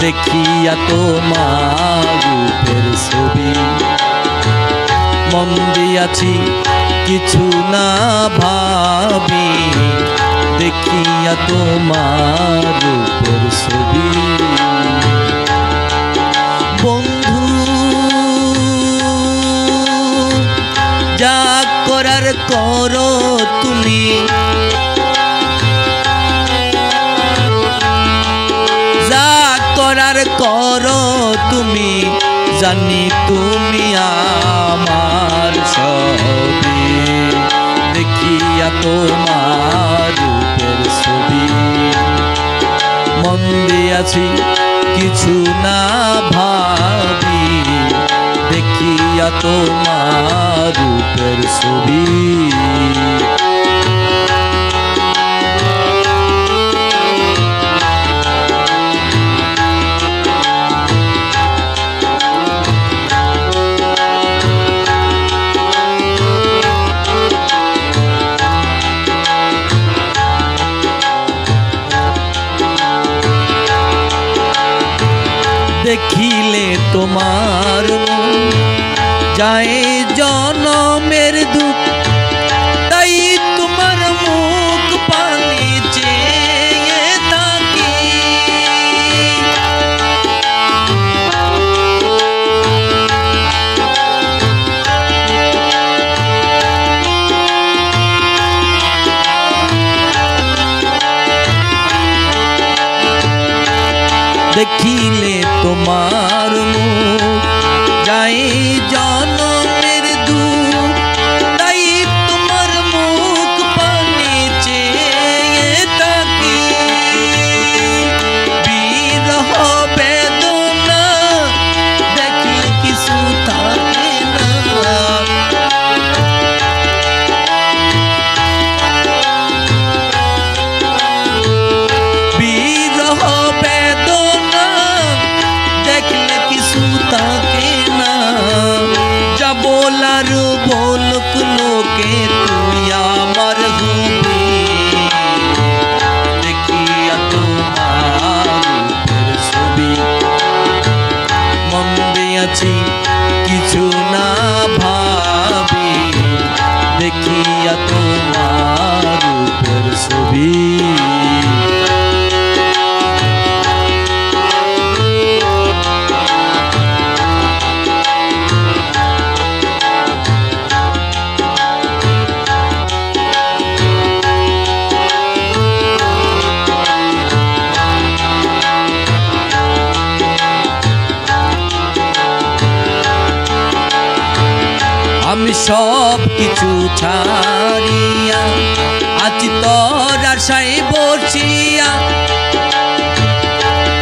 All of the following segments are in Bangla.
দেখিয়া তোমার রূপের ছবি মন দিয়াছি কিছু না ভাবি দেখিয়া তোমার রূপের ছবি বন্ধু যা করার করো তুমি যা করার করো তুমি জানি তুমি আমার ছবি দেখিয়া তোমার রূপের ছবি মন দিয়াছি কিছু না ভাবি দেখিয়া তোমার রূপের ছবি দেখিলে তোমার মুখ যায় জনমের দুঃখ তাই তোমার মুখ পানি চেয়ে থাকি দেখিলে তোমার মুখ যায় জনমের দুঃখ তাই তোমার মুখ পানে চেয়ে থাকি বিরহ বেদনা দেখলে কিছু থাকে না বিরহ বেদনা দেখলে কিছু থাকে না যা বলার বলুক লোকে তুই আমার হবি দেখিয়া তোমার রূপের ছবি মন দিয়াছি কিছু না ভাবি দেখিয়া তোমার রূপের ছবি আমি সব কিছু ছাড়িয়া আছি তোর আশায় বসিয়া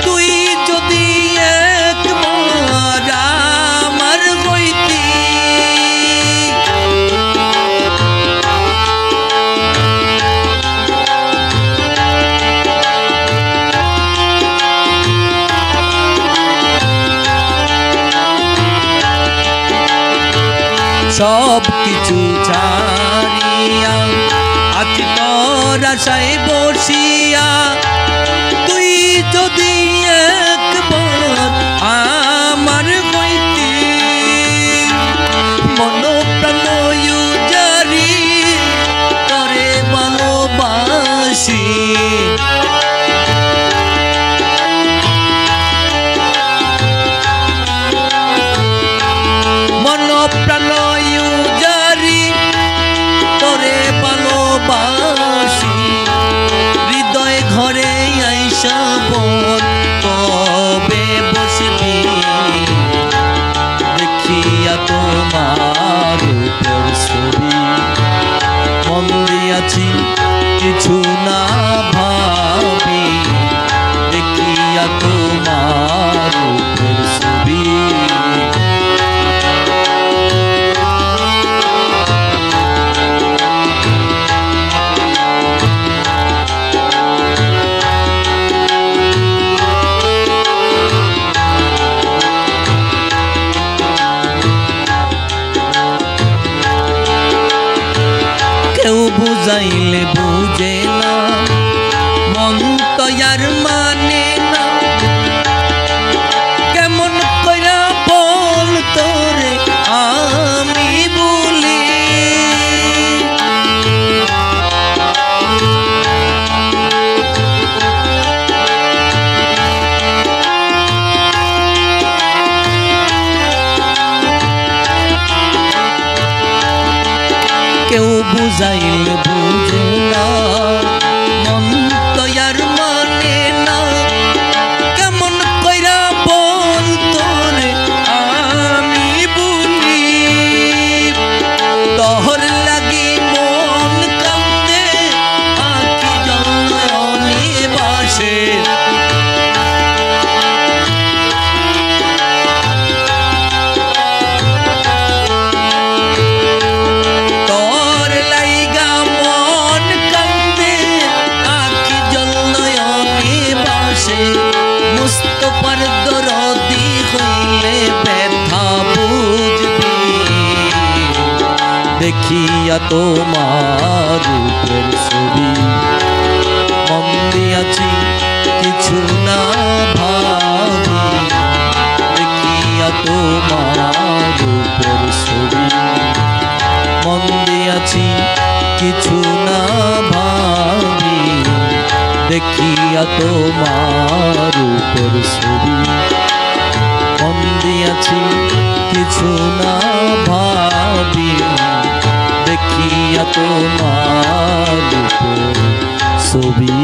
তুই যদি একবার আমার হইতি সব কিছু ছাড়িয়া আছি তোর আশায় বসিয়া তুই যদি একবার আমার হইতি মন প্রাণ জারি তোরে ভালোবাসি মন প্রাণ জারি তোরে ভালোবাসি হৃদয় ঘরে আইসা বল কবে বসবি দেখিয়া তোমার রূপের ছবি মন দিয়াছি কিছু না ভাবি দেখিয়া তোমার রূপের ছবি কেউ বুঝাইলে বুঝে না মন তো আর মানে না বুঝাইলে বুঝে না, মন তো আর মানে না, কেমন কইরা বলতো রে আমি বলি, তোর লাগি মন কান্দে আঁখি জলনি বাসে, মুস্তফার দরদি হইলে ব্যথা বুঝবি, দেখিয়া তোমার রূপের ছবি, মন দিয়াছি কিছু না ভাবি, দেখিয়া তোমার রূপের ছবি, মন দিয়াছি কিছু না ভাবি, দেখিয়া তোমার রূপের ছবি, মন দিয়াছি কিছু না ভাবি, দেখিয়া তোমার রূপের ছবি।